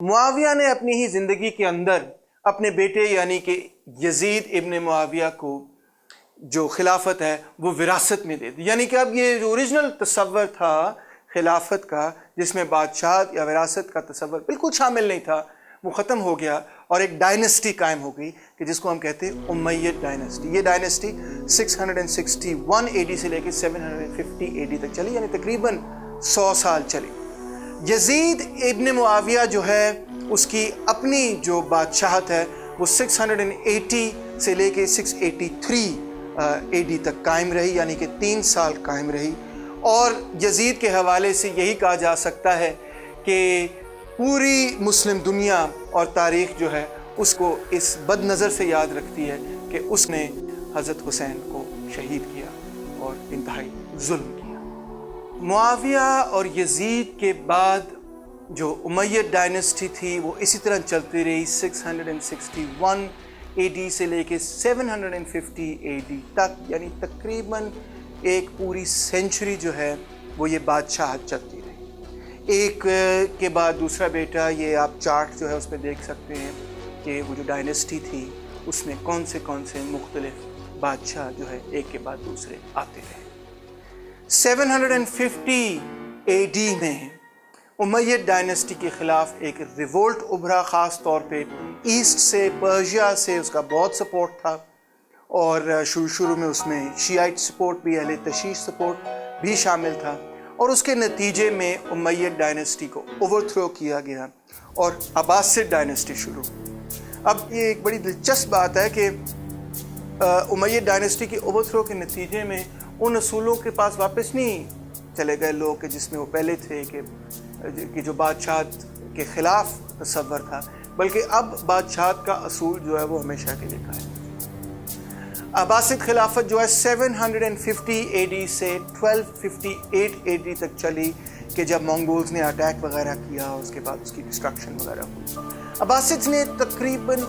معاویہ نے اپنی ہی زندگی کے اندر اپنے بیٹے یعنی کہ یزید ابن معاویہ کو جو خلافت ہے وہ وراثت میں دے دی. یعنی کہ اب یہ جو اوریجنل تصور تھا خلافت کا، جس میں بادشاہت یا وراثت کا تصور بالکل شامل نہیں تھا، وہ ختم ہو گیا اور ایک ڈائنسٹی قائم ہو گئی کہ جس کو ہم کہتے ہیں امید ڈائنسٹی. یہ ڈائنسٹی 661 اے ڈی سے لے کے 750 اے ڈی تک چلی، یعنی تقریباً 100 سال چلی. یزید ابن معاویہ جو ہے اس کی اپنی جو بادشاہت ہے وہ 680 سے لے کے 683 اے ڈی تک قائم رہی، یعنی کہ 3 سال قائم رہی. اور یزید کے حوالے سے یہی کہا جا سکتا ہے کہ پوری مسلم دنیا اور تاریخ جو ہے اس کو اس بد نظر سے یاد رکھتی ہے کہ اس نے حضرت حسین کو شہید کیا اور انتہائی ظلم کیا. معاویہ اور یزید کے بعد جو امید ڈائنسٹی تھی وہ اسی طرح چلتی رہی 661 اے ڈی سے لے کے 750 اے ڈی تک، یعنی تقریباً ایک پوری سینچری جو ہے وہ یہ بادشاہت چلتی رہی. ایک کے بعد دوسرا بیٹا، یہ آپ چارٹ جو ہے اس پہ دیکھ سکتے ہیں کہ وہ جو ڈائنسٹی تھی اس میں کون سے مختلف بادشاہ جو ہے ایک کے بعد دوسرے آتے رہے. 750 اے ڈی میں امید ڈائنسٹی کے خلاف ایک ریولٹ ابھرا، خاص طور پہ ایسٹ سے، پرشیا سے اس کا بہت سپورٹ تھا، اور شروع میں اس میں شیعائٹ سپورٹ بھی، اہل تشیع سپورٹ بھی شامل تھا، اور اس کے نتیجے میں امید ڈائنسٹی کو اوور تھرو کیا گیا اور عباسد ڈائنسٹی شروع. اب یہ ایک بڑی دلچسپ بات ہے کہ امید ڈائنسٹی کے اوور تھرو کے نتیجے میں ان اصولوں کے پاس واپس نہیں چلے گئے لوگ کہ جس میں وہ پہلے تھے کہ جو بادشاہت کے خلاف تصور تھا، بلکہ اب بادشاہت کا اصول جو ہے وہ ہمیشہ کے لیے قائم ہے. عباسد خلافت جو ہے 750 اے ڈی سے 1258 اے ڈی تک چلی کہ جب منگولز نے اٹیک وغیرہ کیا اور اس کے بعد اس کی ڈسٹرکشن وغیرہ ہوئی. عباسد نے تقریباً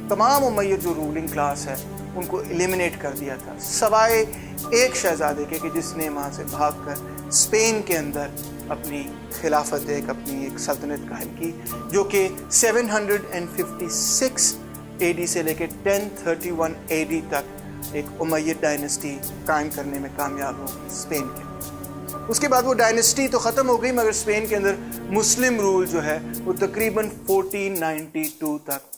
تمام امید جو رولنگ کلاس ہے ان کو ایلیمنیٹ کر دیا تھا، سوائے ایک شہزادے کے کہ جس نے وہاں سے بھاگ کر اسپین کے اندر اپنی خلافت اپنی ایک سلطنت قائم کی، جو کہ 756 اے ڈی سے لے کے 1031 اے ڈی تک ایک امید ڈائنسٹی قائم کرنے میں کامیاب ہو اسپین کے. اس کے بعد وہ ڈائنسٹی تو ختم ہو گئی، مگر اسپین کے اندر مسلم رول جو ہے وہ تقریباً 1492 تک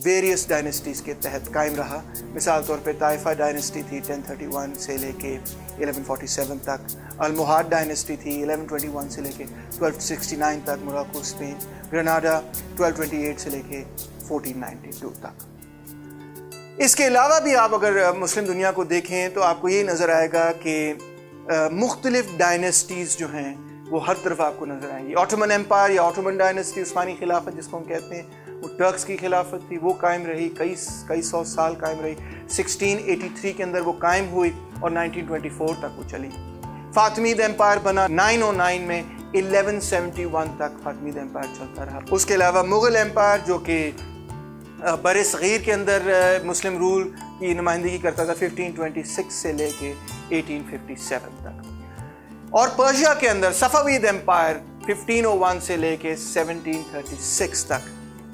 ویریس ڈائنسٹیز کے تحت قائم رہا. مثال طور پہ طائفہ ڈائنسٹی تھی 1031 سے لے کے 1147 تک، المہاد ڈائنسٹی تھی 1121 سے لے کے 1269 تک موراکو اسپین، گرناڈا 1228 سے لے کے 1492 تک. اس کے علاوہ بھی آپ اگر مسلم دنیا کو دیکھیں تو آپ کو یہ نظر آئے گا کہ مختلف ڈائنسٹیز جو ہیں وہ ہر طرف آپ کو نظر آئیں گی. آٹومن ایمپائر یا آٹومن ڈائنسٹی، عثمانی خلافت جس کو ہم کہتے ہیں، وہ ٹرکس کی خلافت تھی، وہ قائم رہی، کئی سو سال قائم رہی. 1683 کے اندر وہ قائم ہوئی اور 1924 تک وہ چلی. فاطمید ایمپائر بنا 909 میں، 1171 تک فاطمید ایمپائر چلتا رہا. اس کے علاوہ مغل ایمپائر جو کہ بر صغیر کے اندر مسلم رول کی نمائندگی کرتا تھا 1526 سے لے کے 1857 تک. اور پرشیا کے اندر صفوید ایمپائر 1501 سے لے کے 1736 تک.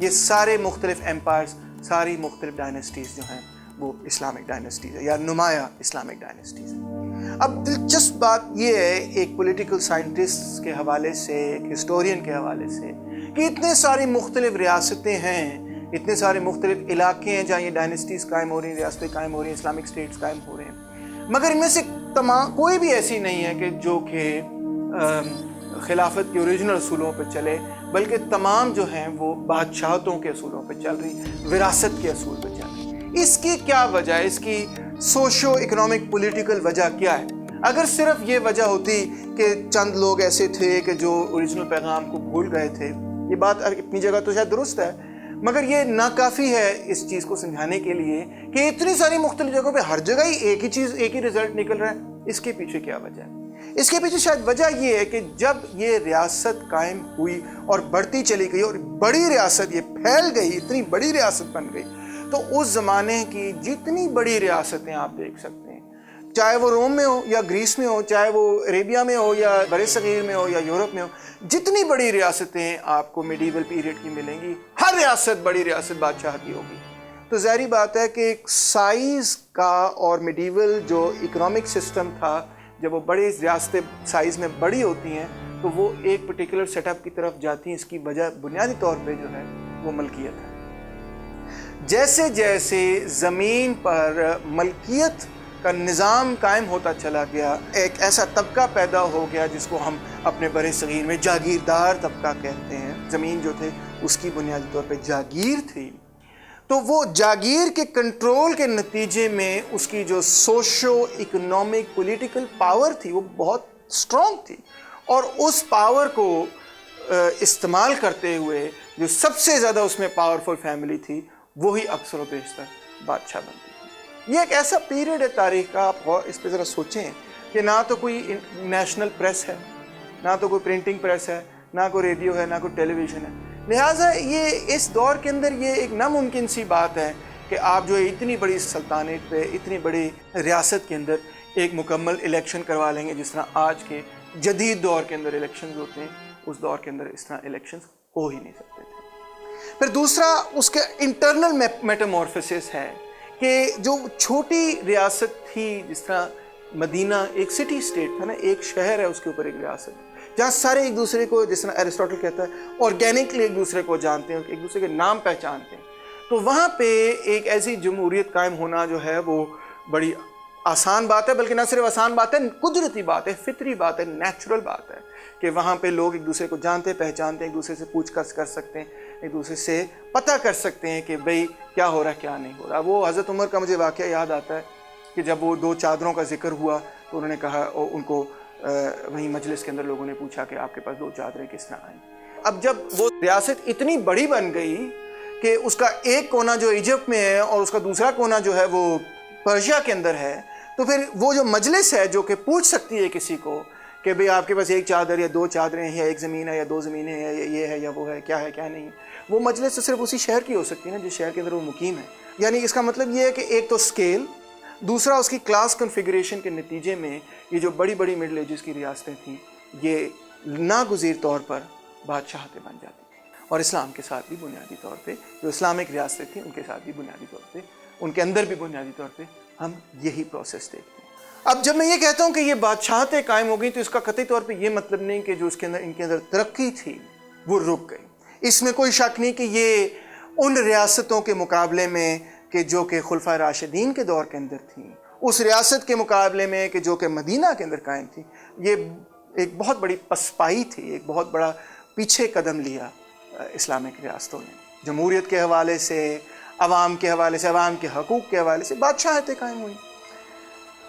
یہ سارے مختلف ایمپائرز، ساری مختلف ڈائنسٹیز جو ہیں وہ اسلامک ڈائنسٹیز ہے یا نمایاں اسلامک ڈائنسٹیز ہیں. اب دلچسپ بات یہ ہے ایک پولیٹیکل سائنٹسٹ کے حوالے سے، ایک ہسٹورین کے حوالے سے، کہ اتنے ساری مختلف ریاستیں ہیں، اتنے سارے مختلف علاقے ہیں جہاں یہ ڈائنسٹیز قائم ہو رہی ہیں، ریاستیں قائم ہو رہی ہیں، اسلامک اسٹیٹس قائم ہو رہے ہیں، مگر ان میں سے کوئی بھی ایسی نہیں ہے کہ جو کہ خلافت کے اوریجنل اصولوں پہ چلے، بلکہ تمام جو ہیں وہ بادشاہتوں کے اصولوں پہ چل رہی، وراثت کے اصول پہ چل رہی. اس کی کیا وجہ ہے؟ اس کی سوشو اکنامک پولیٹیکل وجہ کیا ہے؟ اگر صرف یہ وجہ ہوتی کہ چند لوگ ایسے تھے کہ جو اوریجنل پیغام کو بھول گئے تھے، یہ بات اپنی جگہ تو شاید درست ہے، مگر یہ ناکافی ہے اس چیز کو سمجھانے کے لیے کہ اتنی ساری مختلف جگہوں پہ ہر جگہ ہی ایک ہی چیز، ایک ہی رزلٹ نکل رہا ہے. اس کے پیچھے کیا وجہ ہے؟ اس کے پیچھے شاید وجہ یہ ہے کہ جب یہ ریاست قائم ہوئی اور بڑھتی چلی گئی اور بڑی ریاست یہ پھیل گئی، اتنی بڑی ریاست بن گئی، تو اس زمانے کی جتنی بڑی ریاستیں آپ دیکھ سکتے ہیں چاہے وہ روم میں ہو یا گریس میں ہو، چاہے وہ عربیہ میں ہو یا بر صغیر میں ہو یا یورپ میں ہو، جتنی بڑی ریاستیں آپ کو میڈیول پیریڈ کی ملیں گی، ہر ریاست بڑی ریاست بادشاہ کی ہوگی۔ تو ظاہری بات ہے کہ سائز کا اور میڈیول جو اکنامک سسٹم تھا، جب وہ بڑی ریاستیں سائز میں بڑی ہوتی ہیں تو وہ ایک پرٹیکولر سیٹ اپ کی طرف جاتی ہیں۔ اس کی وجہ بنیادی طور پہ جو ہے وہ ملکیت ہے۔ جیسے جیسے زمین پر ملکیت کا نظام قائم ہوتا چلا گیا، ایک ایسا طبقہ پیدا ہو گیا جس کو ہم اپنے بر صغیر میں جاگیردار طبقہ کہتے ہیں۔ زمین جو تھے اس کی بنیادی طور پہ جاگیر تھی، تو وہ جاگیر کے کنٹرول کے نتیجے میں اس کی جو سوشو اکنامک پولیٹیکل پاور تھی وہ بہت اسٹرانگ تھی، اور اس پاور کو استعمال کرتے ہوئے جو سب سے زیادہ اس میں پاورفل فیملی تھی وہی اکثر و بیشتر بادشاہ بنتی تھی۔ یہ ایک ایسا پیریڈ ہے تاریخ کا، آپ اس پہ ذرا سوچیں کہ نہ تو کوئی نیشنل پریس ہے، نہ تو کوئی پرنٹنگ پریس ہے، نہ کوئی ریڈیو ہے، نہ کوئی ٹیلی ویژن ہے۔ لہٰذا یہ اس دور کے اندر یہ ایک ناممکن سی بات ہے کہ آپ جو اتنی بڑی سلطنت پہ، اتنی بڑی ریاست کے اندر ایک مکمل الیکشن کروا لیں گے، جس طرح آج کے جدید دور کے اندر الیکشنز ہوتے ہیں، اس دور کے اندر اس طرح الیکشنز ہو ہی نہیں سکتے تھے۔ پھر دوسرا اس کے انٹرنل میٹامورفسس ہے کہ جو چھوٹی ریاست تھی، جس طرح مدینہ ایک سٹی اسٹیٹ تھا نا، ایک شہر ہے اس کے اوپر ایک ریاست، جہاں سارے ایک دوسرے کو، جس طرح ایرسٹوٹل کہتا ہے، آرگینکلی ایک دوسرے کو جانتے ہیں، ایک دوسرے کے نام پہچانتے ہیں، تو وہاں پہ ایک ایسی جمہوریت قائم ہونا جو ہے وہ بڑی آسان بات ہے، بلکہ نہ صرف آسان بات ہے، قدرتی بات ہے، فطری بات ہے، نیچرل بات ہے کہ وہاں پہ لوگ ایک دوسرے کو جانتے پہچانتے ہیں، ایک دوسرے سے پوچھ گچھ کر سکتے ہیں، ایک دوسرے سے پتہ کر سکتے ہیں کہ بھئی کیا ہو رہا ہے کیا نہیں ہو رہا۔ وہ حضرت عمر کا مجھے واقعہ یاد آتا ہے کہ جب وہ 2 چادروں کا ذکر ہوا تو انہوں نے کہا، ان کو وہیں مجلس کے اندر لوگوں نے پوچھا کہ آپ کے پاس 2 چادریں کس طرح آئیں۔ اب جب وہ ریاست اتنی بڑی بن گئی کہ اس کا ایک کونا جو ایجپٹ میں ہے اور اس کا دوسرا کونا جو ہے وہ پرشیا کے اندر ہے، تو پھر وہ جو مجلس ہے جو کہ پوچھ سکتی ہے کسی کو کہ بھئی آپ کے پاس 1 چادر یا 2 چادریں ہیں، یا 1 زمین ہے یا 2 زمینیں ہیں، یا یہ ہے یا وہ ہے، کیا ہے کیا نہیں، وہ مجلس تو صرف اسی شہر کی ہو سکتی ہے نا جس شہر کے اندر وہ مقیم ہے۔ یعنی اس کا مطلب یہ ہے کہ ایک تو اسکیل، دوسرا اس کی کلاس کنفیگریشن کے نتیجے میں یہ جو بڑی بڑی مڈل ایجز کی ریاستیں تھیں یہ ناگزیر طور پر بادشاہتیں بن جاتی تھیں، اور اسلام کے ساتھ بھی بنیادی طور پہ جو اسلامک ریاستیں تھیں ان کے ساتھ بھی بنیادی طور پہ، ان کے اندر بھی بنیادی طور پہ ہم یہی پروسیس دیکھتے ہیں۔ اب جب میں یہ کہتا ہوں کہ یہ بادشاہتیں قائم ہو گئی تو اس کا قطعی طور پہ یہ مطلب نہیں کہ جو اس کے اندر ان کے اندر ترقی تھی وہ رک گئی۔ اس میں کوئی شک نہیں کہ یہ ان ریاستوں کے مقابلے میں کہ جو کہ خلفائے راشدین کے دور کے اندر تھیں، اس ریاست کے مقابلے میں کہ جو کہ مدینہ کے اندر قائم تھی، یہ ایک بہت بڑی پسپائی تھی، ایک بہت بڑا پیچھے قدم لیا اسلامک ریاستوں نے۔ جمہوریت کے حوالے سے، عوام کے حوالے سے، عوام کے حقوق کے حوالے سے بادشاہتیں قائم ہوئیں،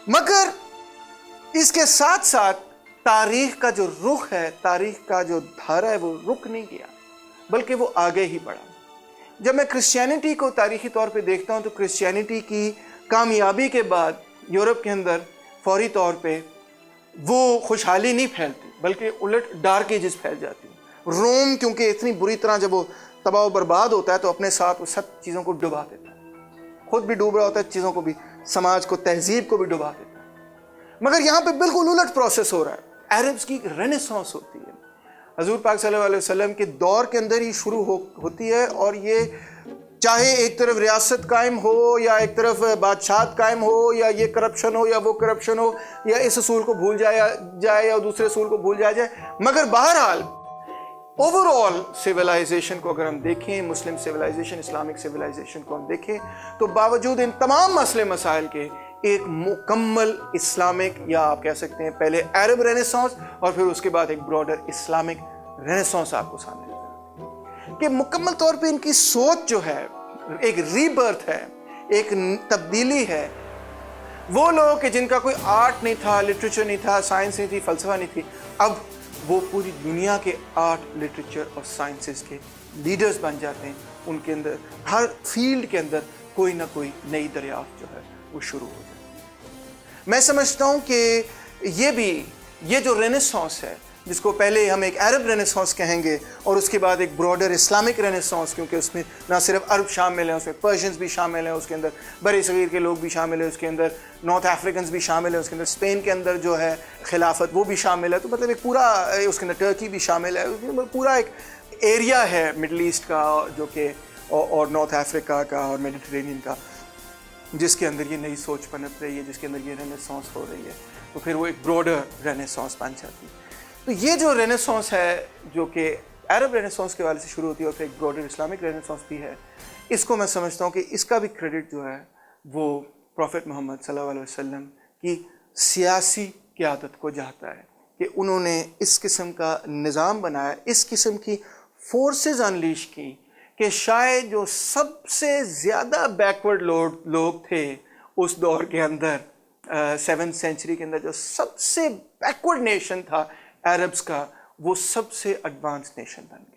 مگر اس کے ساتھ ساتھ تاریخ کا جو رخ ہے، تاریخ کا جو دھارا ہے وہ رک نہیں گیا بلکہ وہ آگے ہی بڑھا۔ جب میں کرسچینٹی کو تاریخی طور پہ دیکھتا ہوں تو کرسچینٹی کی کامیابی کے بعد یورپ کے اندر فوری طور پہ وہ خوشحالی نہیں پھیلتی بلکہ الٹ ڈارک ایجز پھیل جاتی ہیں۔ روم کیونکہ اتنی بری طرح جب وہ تباہ و برباد ہوتا ہے تو اپنے ساتھ وہ سب چیزوں کو ڈبا دیتا ہے، خود بھی ڈوب رہا ہوتا ہے، چیزوں کو بھی، سماج کو، تہذیب کو بھی ڈبا دیتا ہے۔ مگر یہاں پہ بالکل الٹ پروسیس ہو رہا ہے، عربز کی رینیسانس ہوتی ہے، حضور پاک صلی اللہ علیہ وسلم کے دور کے اندر ہی شروع ہوتی ہے، اور یہ چاہے ایک طرف ریاست قائم ہو یا ایک طرف بادشاہت قائم ہو، یا یہ کرپشن ہو یا وہ کرپشن ہو، یا اس اصول کو بھول جائے یا دوسرے اصول کو بھول جائے، مگر بہرحال اوور آل سویلائزیشن کو اگر ہم دیکھیں، مسلم سویلائزیشن، اسلامک سویلائزیشن کو ہم دیکھیں تو باوجود ان تمام مسئلے مسائل کے ایک مکمل اسلامک، یا آپ کہہ سکتے ہیں پہلے عرب رینیسانس اور پھر اس کے بعد ایک براڈر اسلامک رینیسانس آپ کو سامنے نظر آتی ہے کہ مکمل طور پہ ان کی سوچ جو ہے ایک ری برتھ ہے، ایک تبدیلی ہے۔ وہ لوگ کہ جن کا کوئی آرٹ نہیں تھا، لٹریچر نہیں تھا، سائنس نہیں تھی، فلسفہ نہیں تھی، اب وہ پوری دنیا کے آرٹ، لٹریچر اور سائنسز کے لیڈرز بن جاتے ہیں۔ ان کے اندر ہر فیلڈ کے اندر کوئی نہ کوئی نئی دریافت جو ہے وہ شروع ہو جاتی ہے۔ میں سمجھتا ہوں کہ یہ جو رینیسانس ہے جس کو پہلے ہم ایک عرب رینیسانس کہیں گے اور اس کے بعد ایک براڈر اسلامک رینیسانس، کیونکہ اس میں نہ صرف عرب شامل ہیں، اس میں پرشینز بھی شامل ہیں، اس کے اندر بر صغیر کے لوگ بھی شامل ہیں، اس کے اندر نارتھ افریکنز بھی شامل ہیں، اس کے اندر اسپین کے اندر جو ہے خلافت وہ بھی شامل ہے، تو مطلب ایک پورا اس کے اندر ٹرکی بھی شامل ہے، پورا ایک ایریا ہے مڈل ایسٹ کا جو کہ اور نارتھ افریقہ کا اور میڈیٹرینین کا، جس کے اندر یہ نئی سوچ پنپ رہی ہے، جس کے اندر یہ رینیسانس ہو رہی ہے، تو پھر وہ ایک براڈر رینیسانس بن جاتی ہے۔ تو یہ جو رینیسانس ہے جو کہ عرب رینیسانس کے والے سے شروع ہوتی ہے اور پھر ایک براڈر اسلامک رینیسانس بھی ہے، اس کو میں سمجھتا ہوں کہ اس کا بھی کریڈٹ جو ہے وہ پروفیٹ محمد صلی اللہ علیہ وسلم کی سیاسی قیادت کو جاتا ہے کہ انہوں نے اس قسم کا نظام بنایا، اس قسم کی فورسز انلیش کی کہ شاید جو سب سے زیادہ بیکورڈ لوگ تھے اس دور کے اندر، 7th سینچری کے اندر جو سب سے بیکورڈ نیشن تھا عربز کا، وہ سب سے ایڈوانس نیشن بن گیا۔